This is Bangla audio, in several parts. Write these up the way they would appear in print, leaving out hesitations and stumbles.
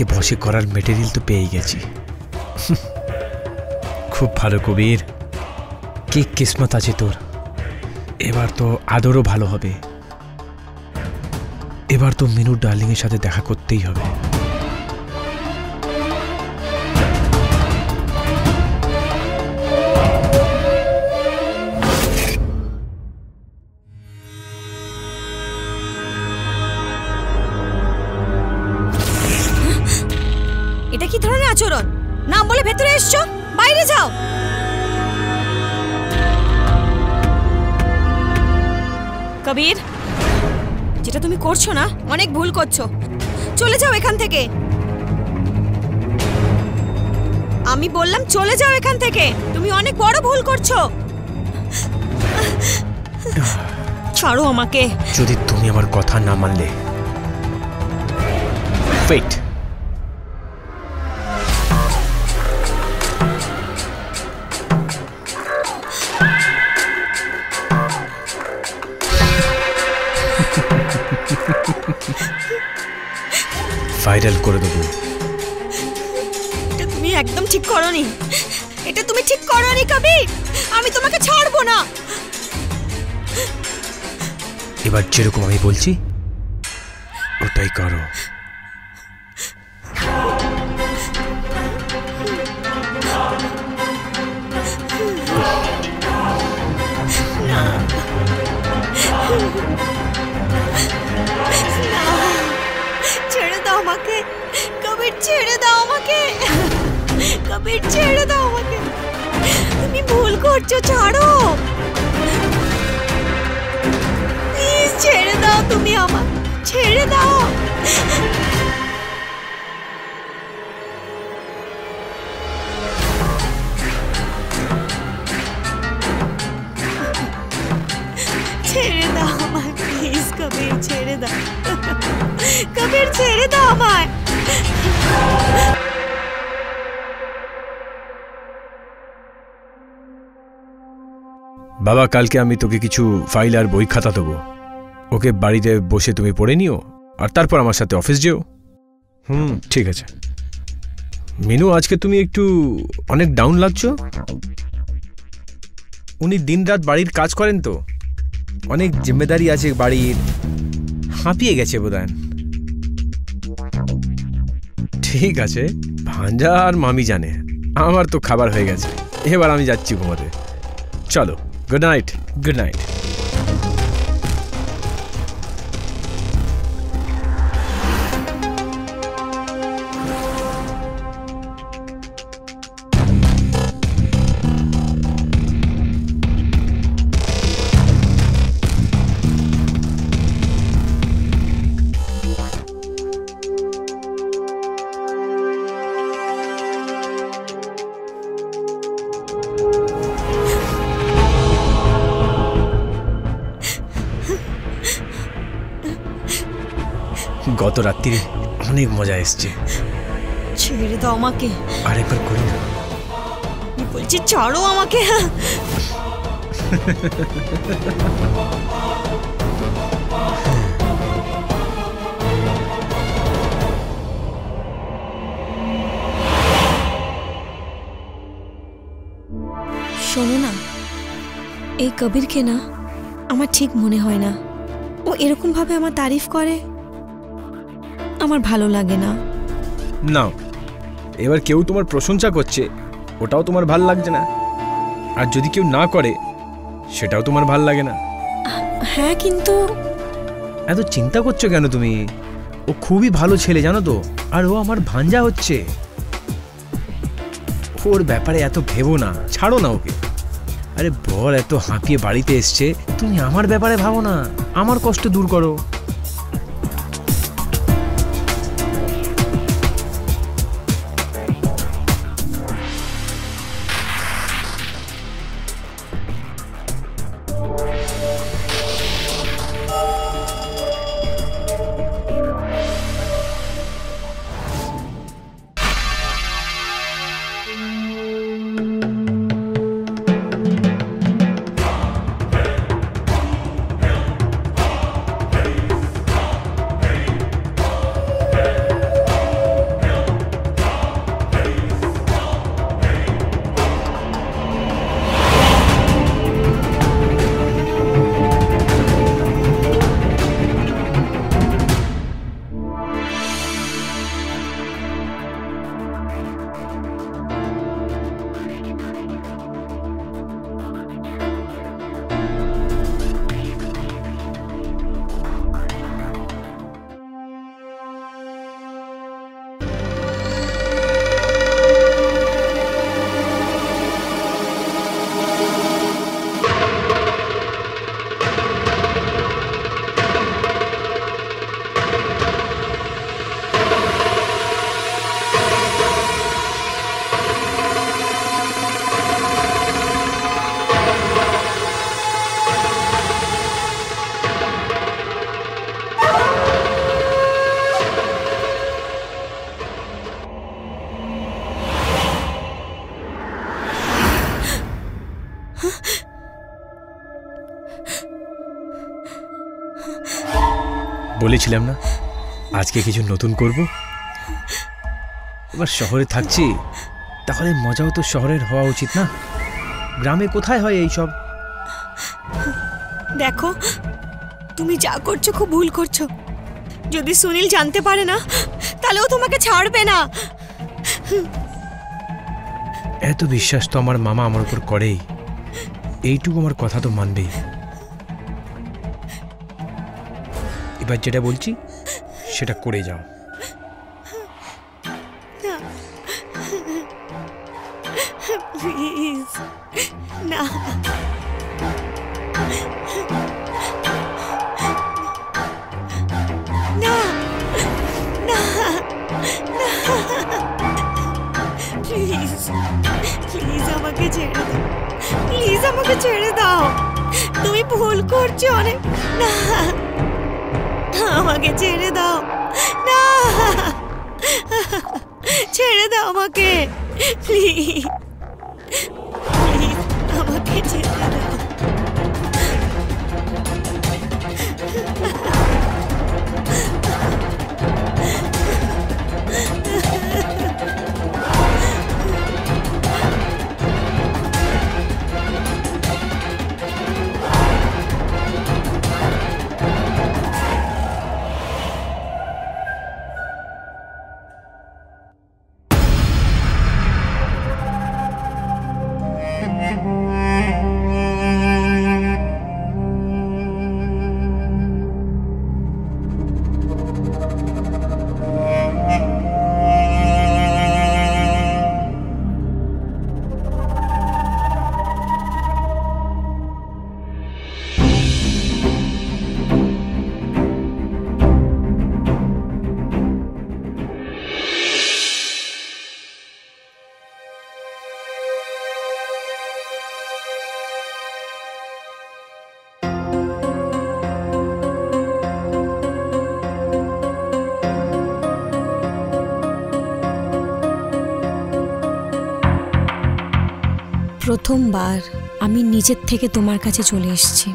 তাকে বশে করার মেটেরিয়াল তো পেয়ে গেছি। খুব ভালো কবির, কি কিসমত আছে তোর। এবার তো আদরও ভালো হবে। এবার তো মিনু ডার্লিং এর সাথে দেখা করতেই হবে। এটা কি ধরনের আচরণ? নাম বলে ভেতরে এসছো, বাইরে যাও। কবির, যেটা তুমি করছো না, অনেক ভুল করছো। চলে যাও এখান থেকে। আমি বললাম চলে যাও এখান থেকে। তুমি অনেক বড় ভুল করছো। ছাড়ো আমাকে। যদি তুমি আমার কথা না মানলে, ওয়েট। ভাইরাল করে দেবো। এটা তুমি একদম ঠিক করোনি। এটা তুমি ঠিক করোনি কবির। আমি তোমাকে ছাড়বো না। এবার যেরকম আমি বলছি ওটাই করো। ছেড়ে দাও আমাকে কবির, ছেড়ে দাও আমাকে কবির, ছেড়ে দাও আমাকে। তুমি ভুল করছো, ছাড়ো প্লিজ। ছেড়ে দাও তুমি আমাকে, ছেড়ে দাও। ছেড়ে দাও আমায় প্লিজ কবির, ছেড়ে দাও কবির, ছেড়ে দাও আমায়। বাবা, কালকে আমি তোকে কিছু ফাইল আর বই খাতা দেবো। ওকে বাড়িতে বসে তুমি পড়ে নিও, আর তারপর আমার সাথে অফিস যেও। ঠিক আছে। মিনু, আজকে তুমি একটু অনেক ডাউন লাগছো। উনি দিনরাত বাড়ির কাজ করেন তো, অনেক জিম্মেদারি আছে বাড়ির, হাঁপিয়ে গেছে বোধহয়। ঠিক আছে, ভাঞ্জা আর মামি জানে। আমার তো খাবার হয়ে গেছে, এবার আমি যাচ্ছি ঘুমাতে। চলো, গুড নাইট। Good night. গত রাত্রিরে অনেক মজা এসছে। ছেড়ে দাও আমাকে। আরেকবার করি না। আমি বলছি ছাড়ো আমাকে। শোনো না, এই কবিরকে না আমার ঠিক মনে হয় না। ও এরকম ভাবে আমার তারিফ করে, আমার ভালো লাগে না। না, এবার কেউ তোমার প্রশংসা করছে, ওটাও তোমার ভাল লাগছে না। আর যদি কেউ না করে, সেটাও তোমার ভাল লাগে না। হ্যাঁ, কিন্তু এত চিন্তা করছো কেন তুমি? ও খুবই ভালো ছেলে, জানো তো। আর ও আমার ভাঞ্জা হচ্ছে। ওর ব্যাপারে এত ভেবো না, ছাড়ো না ওকে। আরে বর এত হাঁপিয়ে বাড়িতে এসছে, তুমি আমার ব্যাপারে ভাবো না, আমার কষ্ট দূর করো। বলেছিলাম না আজকে কিছু নতুন করব। এবার শহরে থাকছি, তাহলে মজাও তো শহরের হওয়া উচিত না? গ্রামে কোথায় হয় এইসব? দেখো, তুমি যা করছো খুব ভুল করছো। যদি সুনীল জানতে পারে না, তাহলে ও তোমাকে ছাড়বে না। এত বিশ্বাস তো আমার মামা আমার উপর করেই, এইটুকু আমার কথা তো মানবেই। এবার যেটা বলছি সেটা করে যাও। প্লিজ না। না না প্লিজ প্লিজ আমাকে ছেড়ে দাও, প্লিজ আমাকে ছেড়ে দাও। তুমি ভুল করছো অনেক। না, আমাকে ছেড়ে দাও। না, ছেড়ে দাও আমাকে, প্লিজ প্লিজ আমাকে ছেড়ে দাও। প্রথমবার আমি নিজের থেকে তোমার কাছে চলে এসেছি।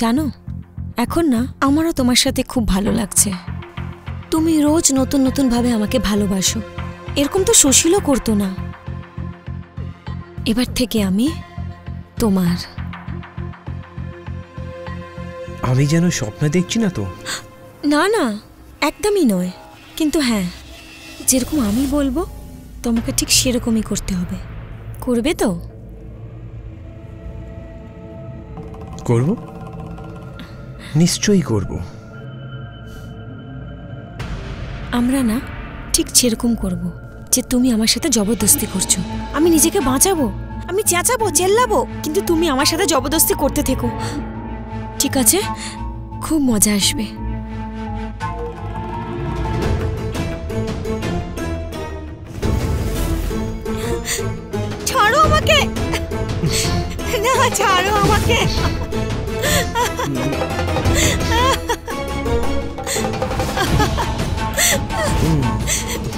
জানো, এখন না আমারও তোমার সাথে খুব ভালো লাগছে। তুমি রোজ নতুন নতুন ভাবে আমাকে ভালোবাসো। এরকম তো সুশীলও করতো না। এবার থেকে আমি তোমার। আমি যেন স্বপ্ন দেখছি না তো? না না, একদমই নয়। কিন্তু হ্যাঁ, যেরকম আমি বলবো তোমাকে ঠিক সেরকমই করতে হবে। করবে তো? করব, নিশ্চয়ই করব। আমরা না ঠিক সেরকম করব যে তুমি আমার সাথে জবরদস্তি করছো। আমি নিজেকে বাঁচাবো, আমি চেঁচাবো, চেল্লাবো, কিন্তু তুমি আমার সাথে জবরদস্তি করতে থেকো। ঠিক আছে? খুব মজা আসবে। ছাড়ো আমাকে, না ছাড়ো আমাকে।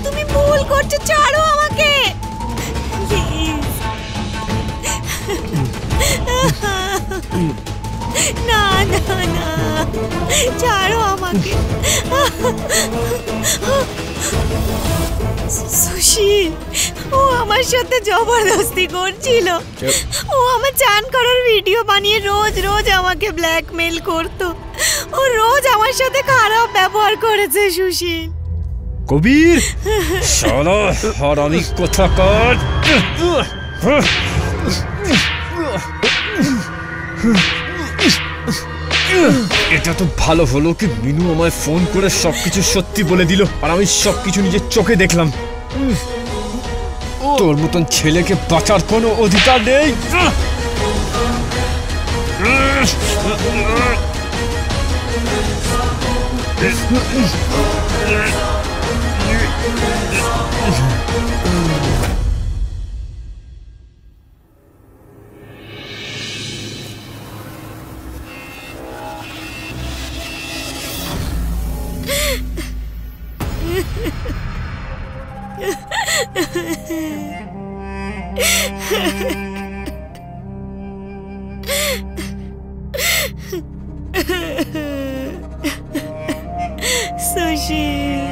তুমি ভুল করছো, ছাড়ো আমাকে প্লিজ। না না না, ছাড়ো আমাকে। সুশীল, ও আমার সাথে জবরদস্তি করছিল। ও আমার চান করার ভিডিও বানিয়ে রোজ রোজ আমাকে ব্ল্যাকমেল করতো। ও রোজ আমার সাথে খারাপ ব্যবহার করেছে সুশীল। কবির, শালা হারামি কোথাকার! এটা তো ভালো হলো কি মিনু আমায় ফোন করে সবকিছু সত্যি বলে দিল, আর আমি সবকিছু নিজের চোখে দেখলাম। তোর মতন ছেলেকে বাঁচার কোনো অধিকার নেই। সুশীল।